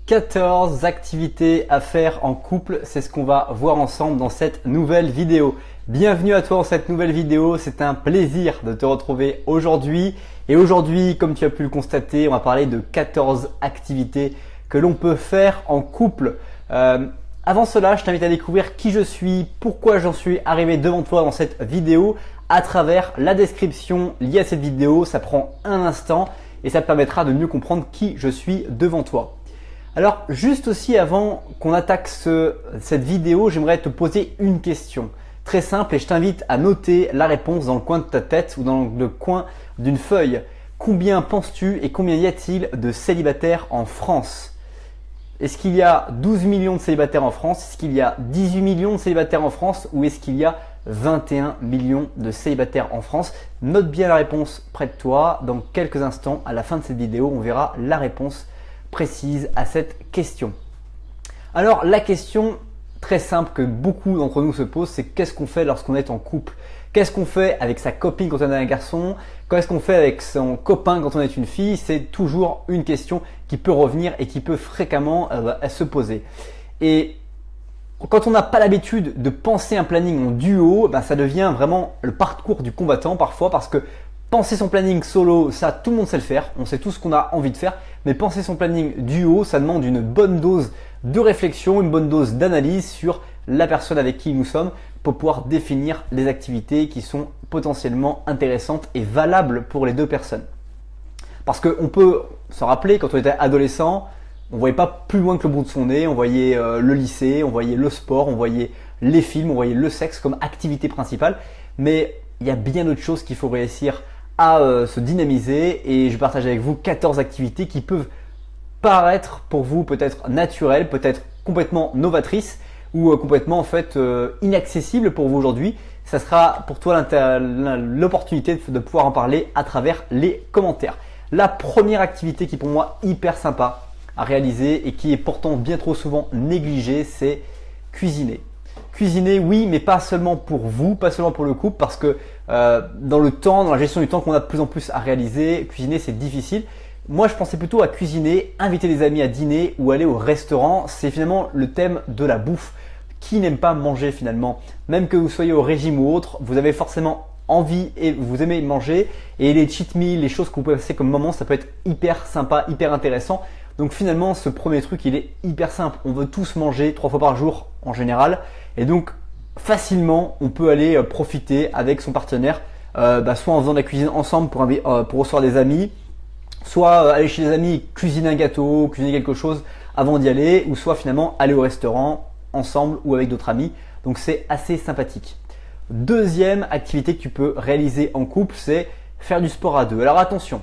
14 activités à faire en couple, c'est ce qu'on va voir ensemble dans cette nouvelle vidéo. Bienvenue à toi dans cette nouvelle vidéo, c'est un plaisir de te retrouver aujourd'hui. Et aujourd'hui, comme tu as pu le constater, on va parler de 14 activités que l'on peut faire en couple. Avant cela, je t'invite à découvrir qui je suis, pourquoi j'en suis arrivé devant toi dans cette vidéo à travers la description liée à cette vidéo. Ça prend un instant et ça te permettra de mieux comprendre qui je suis devant toi. Alors juste aussi avant qu'on attaque cette vidéo, j'aimerais te poser une question très simple et je t'invite à noter la réponse dans le coin de ta tête ou dans le coin d'une feuille. Combien penses-tu et combien y a-t-il de célibataires en France? Est-ce qu'il y a 12 millions de célibataires en France? Est-ce qu'il y a 18 millions de célibataires en France? Ou est-ce qu'il y a 21 millions de célibataires en France? Note bien la réponse près de toi. Dans quelques instants, à la fin de cette vidéo, on verra la réponse précise à cette question. Alors la question très simple que beaucoup d'entre nous se posent, c'est qu'est-ce qu'on fait lorsqu'on est en couple? Qu'est-ce qu'on fait avec sa copine quand on est un garçon? Qu'est-ce qu'on fait avec son copain quand on est une fille? C'est toujours une question qui peut revenir et qui peut fréquemment se poser. Et quand on n'a pas l'habitude de penser un planning en duo, ça devient vraiment le parcours du combattant parfois, parce que penser son planning solo, ça tout le monde sait le faire, on sait tout ce qu'on a envie de faire, mais penser son planning duo, ça demande une bonne dose de réflexion, une bonne dose d'analyse sur la personne avec qui nous sommes pour pouvoir définir les activités qui sont potentiellement intéressantes et valables pour les deux personnes. Parce qu'on peut se rappeler, quand on était adolescent, on voyait pas plus loin que le bout de son nez, on voyait le lycée, on voyait le sport, on voyait les films, on voyait le sexe comme activité principale, mais il y a bien d'autres choses qu'il faut réussir à se dynamiser et je partage avec vous 14 activités qui peuvent paraître pour vous peut-être naturelles, peut-être complètement novatrices ou complètement en fait inaccessibles pour vous aujourd'hui. Ça sera pour toi l'opportunité de pouvoir en parler à travers les commentaires. La première activité qui est pour moi hyper sympa à réaliser et qui est pourtant bien trop souvent négligée, c'est cuisiner. Cuisiner, oui, mais pas seulement pour vous, pas seulement pour le couple, parce que dans le temps, dans la gestion du temps qu'on a de plus en plus à réaliser, cuisiner c'est difficile. Moi, je pensais plutôt à cuisiner, inviter des amis à dîner ou aller au restaurant. C'est finalement le thème de la bouffe. Qui n'aime pas manger finalement? Même que vous soyez au régime ou autre, vous avez forcément envie et vous aimez manger. Et les cheat meals, les choses que vous pouvez passer comme moment, ça peut être hyper sympa, hyper intéressant. Donc finalement, ce premier truc, il est hyper simple. On veut tous manger 3 fois par jour en général. Et donc, facilement, on peut aller profiter avec son partenaire, soit en faisant de la cuisine ensemble pour recevoir des amis, soit aller chez les amis, cuisiner un gâteau, cuisiner quelque chose avant d'y aller, ou soit finalement aller au restaurant ensemble ou avec d'autres amis. Donc c'est assez sympathique. Deuxième activité que tu peux réaliser en couple, c'est faire du sport à deux. Alors attention,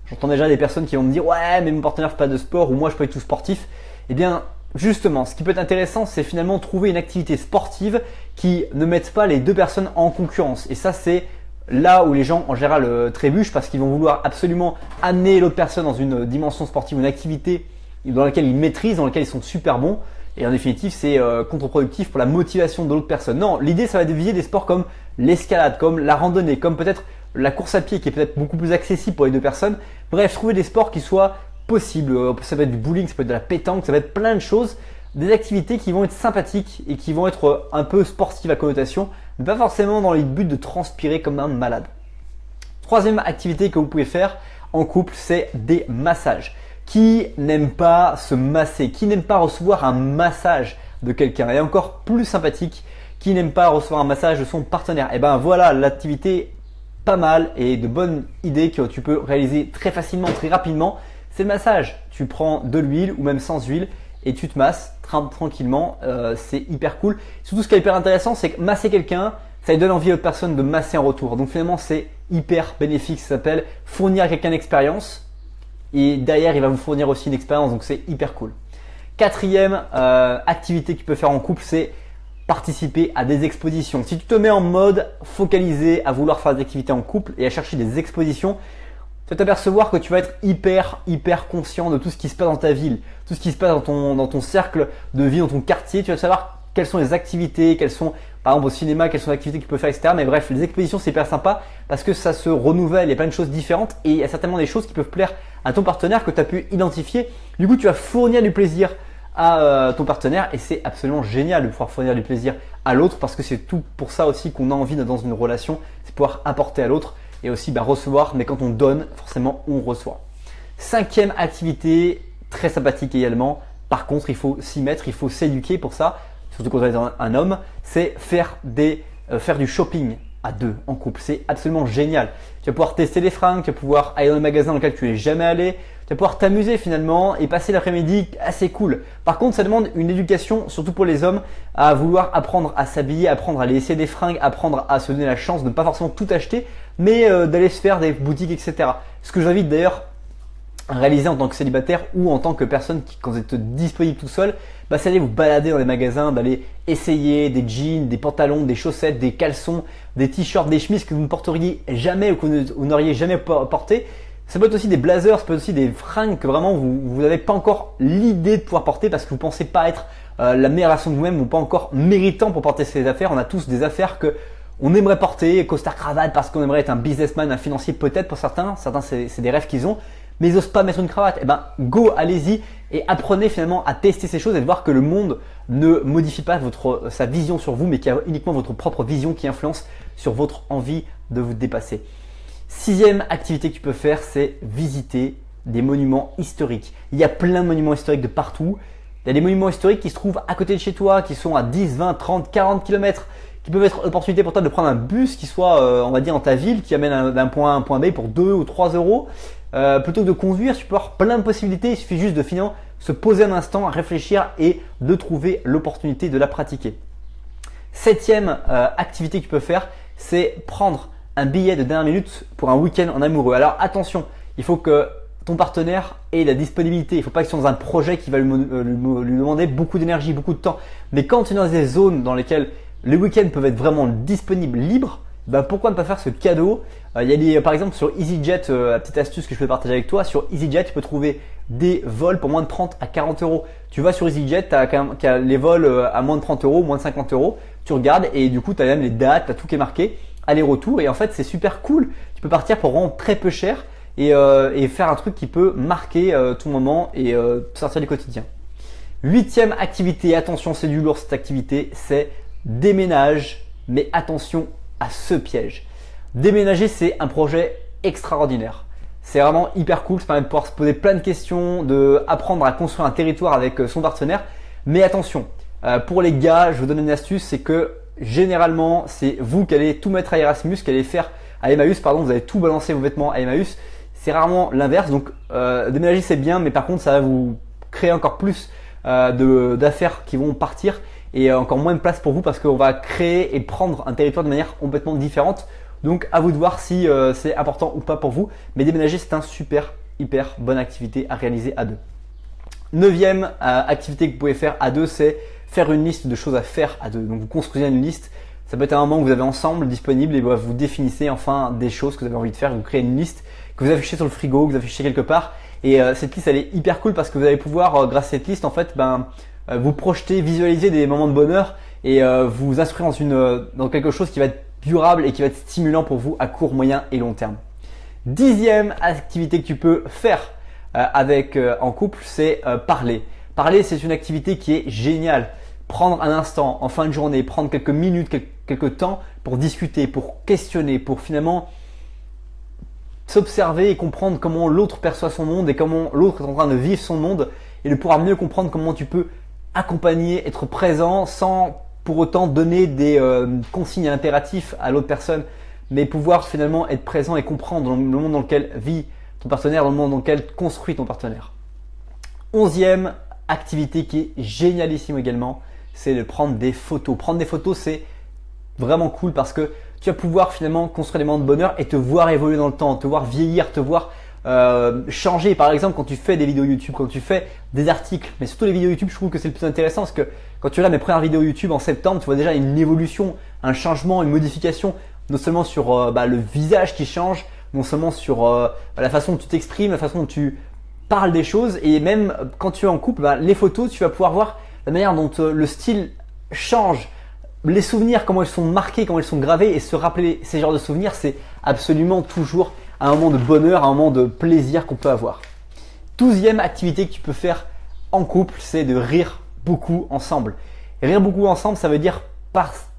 j'entends déjà des personnes qui vont me dire « Ouais, mais mon partenaire ne fait pas de sport » ou « Moi, je ne suis pas du tout sportif ». Eh bien, justement, ce qui peut être intéressant, c'est finalement trouver une activité sportive qui ne mette pas les deux personnes en concurrence. Et ça, c'est là où les gens en général trébuchent parce qu'ils vont vouloir absolument amener l'autre personne dans une dimension sportive, une activité dans laquelle ils maîtrisent, dans laquelle ils sont super bons. Et en définitive, c'est contre-productif pour la motivation de l'autre personne. Non, l'idée, ça va être de viser des sports comme l'escalade, comme la randonnée, comme peut-être la course à pied qui est peut-être beaucoup plus accessible pour les deux personnes. Bref, trouver des sports qui soient possibles. Ça peut être du bowling, ça peut être de la pétanque, ça va être plein de choses. Des activités qui vont être sympathiques et qui vont être un peu sportives à connotation, mais pas forcément dans le but de transpirer comme un malade. Troisième activité que vous pouvez faire en couple, c'est des massages. Qui n'aime pas se masser? Qui n'aime pas recevoir un massage de quelqu'un? Et encore plus sympathique, qui n'aime pas recevoir un massage de son partenaire? Et ben voilà l'activité pas mal et de bonnes idées que tu peux réaliser très facilement, très rapidement. C'est le massage. Tu prends de l'huile ou même sans huile et tu te masses tranquillement. C'est hyper cool. Surtout ce qui est hyper intéressant, c'est que masser quelqu'un, ça lui donne envie à l'autre personne de masser en retour. Donc finalement, c'est hyper bénéfique. Ça s'appelle fournir à quelqu'un une expérience. Et derrière, il va vous fournir aussi une expérience, donc c'est hyper cool. Quatrième activité que tu peux faire en couple, c'est participer à des expositions. Si tu te mets en mode focalisé à vouloir faire des activités en couple et à chercher des expositions, tu vas t'apercevoir que tu vas être hyper conscient de tout ce qui se passe dans ta ville, tout ce qui se passe dans ton cercle de vie, dans ton quartier. Tu vas savoir quelles sont les activités, quelles sont par exemple au cinéma, quelles sont les activités que tu peux faire, etc. Mais bref, les expositions c'est hyper sympa parce que ça se renouvelle, il y a plein de choses différentes et il y a certainement des choses qui peuvent plaire à ton partenaire que tu as pu identifier. Du coup, tu vas fournir du plaisir à ton partenaire et c'est absolument génial de pouvoir fournir du plaisir à l'autre parce que c'est tout pour ça aussi qu'on a envie dans une relation, c'est pouvoir apporter à l'autre et aussi recevoir, mais quand on donne, forcément on reçoit. 5e activité, très sympathique également, par contre il faut s'y mettre, il faut s'éduquer pour ça, surtout quand on est un homme, c'est faire du shopping à deux, en couple. C'est absolument génial. Tu vas pouvoir tester les fringues, tu vas pouvoir aller dans le magasin dans lequel tu n'es jamais allé, tu vas pouvoir t'amuser finalement et passer l'après-midi assez cool. Par contre, ça demande une éducation, surtout pour les hommes, à vouloir apprendre à s'habiller, apprendre à aller essayer des fringues, apprendre à se donner la chance de ne pas forcément tout acheter, mais d'aller se faire des boutiques, etc. Ce que j'invite d'ailleurs réaliser en tant que célibataire ou en tant que personne qui, quand vous êtes disponible tout seul, c'est d'aller vous balader dans les magasins, d'aller essayer des jeans, des pantalons, des chaussettes, des caleçons, des t-shirts, des chemises que vous ne porteriez jamais ou que vous n'auriez jamais porté. Ça peut être aussi des blazers, ça peut être aussi des fringues que vraiment vous n'avez pas encore l'idée de pouvoir porter parce que vous ne pensez pas être la meilleure version de vous-même ou pas encore méritant pour porter ces affaires. On a tous des affaires que on aimerait porter, costard cravate parce qu'on aimerait être un businessman, un financier peut-être pour certains. Certains c'est des rêves qu'ils ont. Mais ils n'osent pas mettre une cravate. Go, allez-y et apprenez finalement à tester ces choses et de voir que le monde ne modifie pas sa vision sur vous, mais qu'il y a uniquement votre propre vision qui influence sur votre envie de vous dépasser. 6e activité que tu peux faire, c'est visiter des monuments historiques. Il y a plein de monuments historiques de partout. Il y a des monuments historiques qui se trouvent à côté de chez toi, qui sont à 10, 20, 30, 40 km, qui peuvent être l'opportunité pour toi de prendre un bus qui soit, on va dire, dans ta ville, qui amène d'un point A à un point B pour 2 ou 3 euros. Plutôt que de conduire, tu peux avoir plein de possibilités. Il suffit juste de finalement se poser un instant, réfléchir et de trouver l'opportunité de la pratiquer. 7e activité que tu peux faire, c'est prendre un billet de dernière minute pour un week-end en amoureux. Alors attention, il faut que ton partenaire ait la disponibilité. Il ne faut pas que tu sois dans un projet qui va lui demander beaucoup d'énergie, beaucoup de temps. Mais quand tu es dans des zones dans lesquelles les week-ends peuvent être vraiment disponibles, libres, pourquoi ne pas faire ce cadeau? Il y a par exemple sur EasyJet, la petite astuce que je peux partager avec toi, sur EasyJet, tu peux trouver des vols pour moins de 30 à 40 euros. Tu vas sur EasyJet, tu as les vols à moins de 30 euros, moins de 50 euros. Tu regardes et du coup, tu as même les dates, tu as tout qui est marqué, aller-retour. Et en fait, c'est super cool. Tu peux partir pour vraiment très peu cher et faire un truc qui peut marquer ton moment et sortir du quotidien. 8e activité, attention, c'est du lourd cette activité, c'est déménage, mais attention à ce piège. Déménager, c'est un projet extraordinaire. C'est vraiment hyper cool, ça permet de pouvoir se poser plein de questions, d'apprendre à construire un territoire avec son partenaire. Mais attention, pour les gars, je vous donne une astuce, c'est que généralement, c'est vous qui allez tout mettre à Erasmus, qui allez faire à Emmaüs, vous allez tout balancer vos vêtements à Emmaüs. C'est rarement l'inverse, donc déménager c'est bien, mais par contre ça va vous créer encore plus d'affaires qui vont partir et encore moins de place pour vous parce qu'on va créer et prendre un territoire de manière complètement différente. Donc à vous de voir si c'est important ou pas pour vous. Mais déménager, c'est un hyper bonne activité à réaliser à deux. 9e activité que vous pouvez faire à deux, c'est faire une liste de choses à faire à deux. Donc vous construisez une liste. Ça peut être un moment que vous avez ensemble disponible et vous définissez enfin des choses que vous avez envie de faire. Vous créez une liste que vous affichez sur le frigo, que vous affichez quelque part. Et cette liste, elle est hyper cool parce que vous allez pouvoir, grâce à cette liste, en fait, vous projeter, visualiser des moments de bonheur et vous inscrire dans quelque chose qui va être durable et qui va être stimulant pour vous à court, moyen et long terme. 10e activité que tu peux faire en couple, c'est parler. Parler, c'est une activité qui est géniale. Prendre un instant en fin de journée, prendre quelques minutes, quelques temps pour discuter, pour questionner, pour finalement s'observer et comprendre comment l'autre perçoit son monde et comment l'autre est en train de vivre son monde et de pouvoir mieux comprendre comment tu peux accompagner, être présent sans pour autant donner des consignes impératifs à l'autre personne, mais pouvoir finalement être présent et comprendre le monde dans lequel vit ton partenaire, dans le monde dans lequel construit ton partenaire. 11e activité qui est génialissime également, c'est de prendre des photos. Prendre des photos, c'est vraiment cool parce que tu vas pouvoir finalement construire des moments de bonheur et te voir évoluer dans le temps, te voir vieillir, te voir changer. Par exemple, quand tu fais des vidéos YouTube, quand tu fais des articles, mais surtout les vidéos YouTube, je trouve que c'est le plus intéressant parce que quand tu regardes mes premières vidéos YouTube en septembre, tu vois déjà une évolution, un changement, une modification, non seulement sur le visage qui change, non seulement sur la façon dont tu t'exprimes, la façon dont tu parles des choses, et même quand tu es en couple, les photos, tu vas pouvoir voir la manière dont le style change les souvenirs, comment ils sont marqués, comment ils sont gravés et se rappeler ces genres de souvenirs, c'est absolument toujours un moment de bonheur, un moment de plaisir qu'on peut avoir. 12e activité que tu peux faire en couple, c'est de rire beaucoup ensemble. Et rire beaucoup ensemble, ça veut dire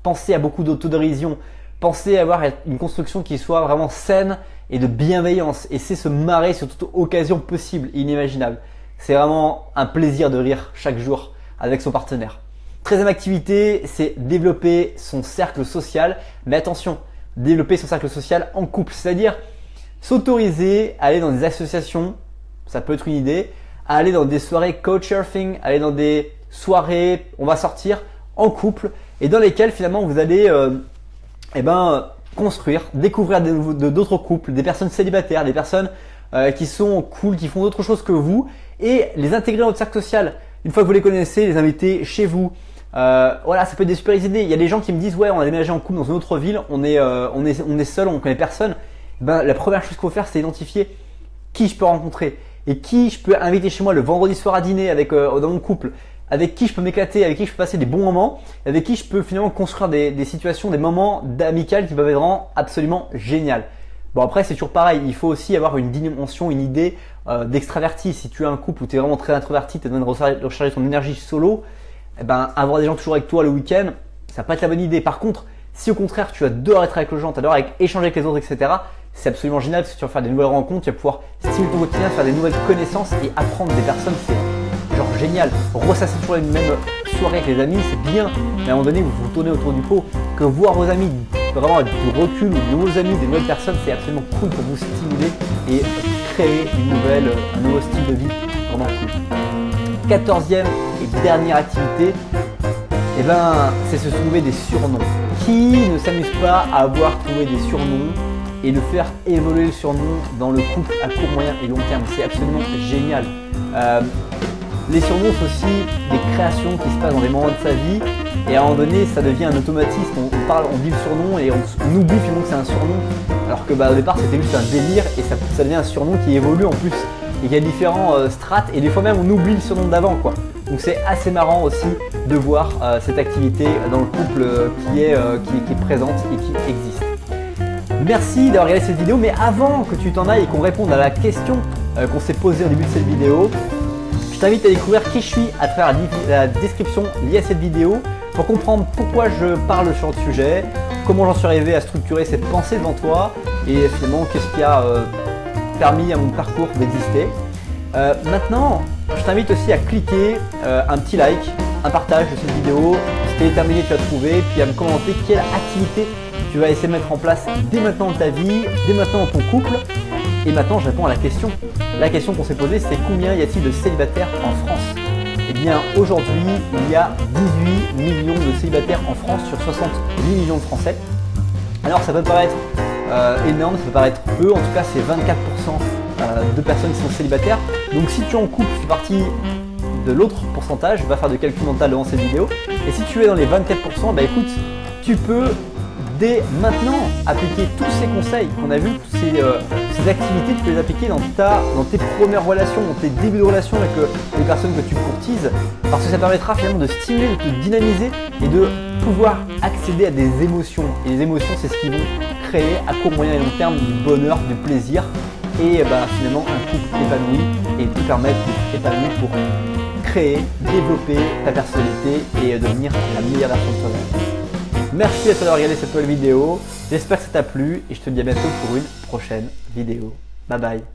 penser à beaucoup d'autodérision, penser à avoir une construction qui soit vraiment saine et de bienveillance. Et c'est se marrer sur toute occasion possible, inimaginable. C'est vraiment un plaisir de rire chaque jour avec son partenaire. 13e activité, c'est développer son cercle social. Mais attention, développer son cercle social en couple, c'est-à-dire s'autoriser à aller dans des associations, ça peut être une idée, à aller dans des soirées couchsurfing, aller dans des soirées, on va sortir en couple et dans lesquelles finalement vous allez construire, découvrir d'autres couples, des personnes célibataires, des personnes qui sont cool, qui font d'autres choses que vous et les intégrer dans votre cercle social. Une fois que vous les connaissez, les inviter chez vous. Voilà, ça peut être des super idées. Il y a des gens qui me disent ouais, on a déménagé en couple dans une autre ville, on est seul, on connaît personne. La première chose qu'il faut faire, c'est identifier qui je peux rencontrer et qui je peux inviter chez moi le vendredi soir à dîner dans mon couple, avec qui je peux m'éclater, avec qui je peux passer des bons moments, avec qui je peux finalement construire des situations, des moments d'amical qui peuvent être vraiment absolument génial. Bon après c'est toujours pareil, il faut aussi avoir une dimension, une idée d'extraverti. Si tu as un couple où tu es vraiment très introverti, tu as besoin de recharger ton énergie solo, avoir des gens toujours avec toi le week-end, ça peut être la bonne idée. Par contre, si au contraire tu adores être avec les gens, tu adores échanger avec les autres, etc., c'est absolument génial parce que tu vas faire des nouvelles rencontres, tu vas pouvoir stimuler ton quotidien, faire des nouvelles connaissances et apprendre des personnes, c'est genre génial. Ressasser toujours une même soirée avec les amis, c'est bien, mais à un moment donné, vous vous tournez autour du pot, que voir vos amis vraiment avec du recul ou de nouveaux amis, des nouvelles personnes, c'est absolument cool pour vous stimuler et créer un nouveau style de vie vraiment cool. 14e et dernière activité, c'est se trouver des surnoms. Qui ne s'amuse pas à avoir trouvé des surnoms et de faire évoluer le surnom dans le couple à court, moyen et long terme? C'est absolument génial. Les surnoms, c'est aussi des créations qui se passent dans des moments de sa vie et à un moment donné, ça devient un automatisme. On dit le surnom et on oublie finalement que c'est un surnom alors que au départ, c'était juste un délire et ça devient un surnom qui évolue en plus et qui a différents strates et des fois même on oublie le surnom d'avant quoi. Donc c'est assez marrant aussi de voir cette activité dans le couple qui est présente et qui existe. Merci d'avoir regardé cette vidéo, mais avant que tu t'en ailles et qu'on réponde à la question qu'on s'est posée au début de cette vidéo, je t'invite à découvrir qui je suis à travers la description liée à cette vidéo pour comprendre pourquoi je parle sur le sujet, comment j'en suis arrivé à structurer cette pensée devant toi et finalement qu'est-ce qui a permis à mon parcours d'exister. Maintenant, je t'invite aussi à cliquer un petit like, un partage de cette vidéo. Si tu es terminé, tu as trouvé, puis à me commenter quelle activité tu vas essayer de mettre en place dès maintenant dans ta vie, dès maintenant dans ton couple. Et maintenant, je réponds à la question. La question qu'on s'est posée, c'est combien y a-t-il de célibataires en France? Eh bien, aujourd'hui, il y a 18 millions de célibataires en France sur 68 millions de Français. Alors, ça peut paraître énorme, ça peut paraître peu. En tout cas, c'est 24% de personnes qui sont célibataires. Donc, si tu es en couple, tu fais partie de l'autre pourcentage. Va faire de calcul mental devant cette vidéo. Et si tu es dans les 24%, écoute, tu peux dès maintenant appliquer tous ces conseils qu'on a vus, toutes ces activités, tu peux les appliquer dans tes premières relations, dans tes débuts de relations avec les personnes que tu courtises, parce que ça permettra finalement de stimuler, de te dynamiser et de pouvoir accéder à des émotions. Et les émotions, c'est ce qui vont créer à court, moyen et long terme du bonheur, du plaisir et finalement un couple épanoui et te permettre d'être épanoui pour créer, développer ta personnalité et devenir la meilleure version de toi-même. Merci à toi d'avoir regardé cette nouvelle vidéo, j'espère que ça t'a plu et je te dis à bientôt pour une prochaine vidéo. Bye bye.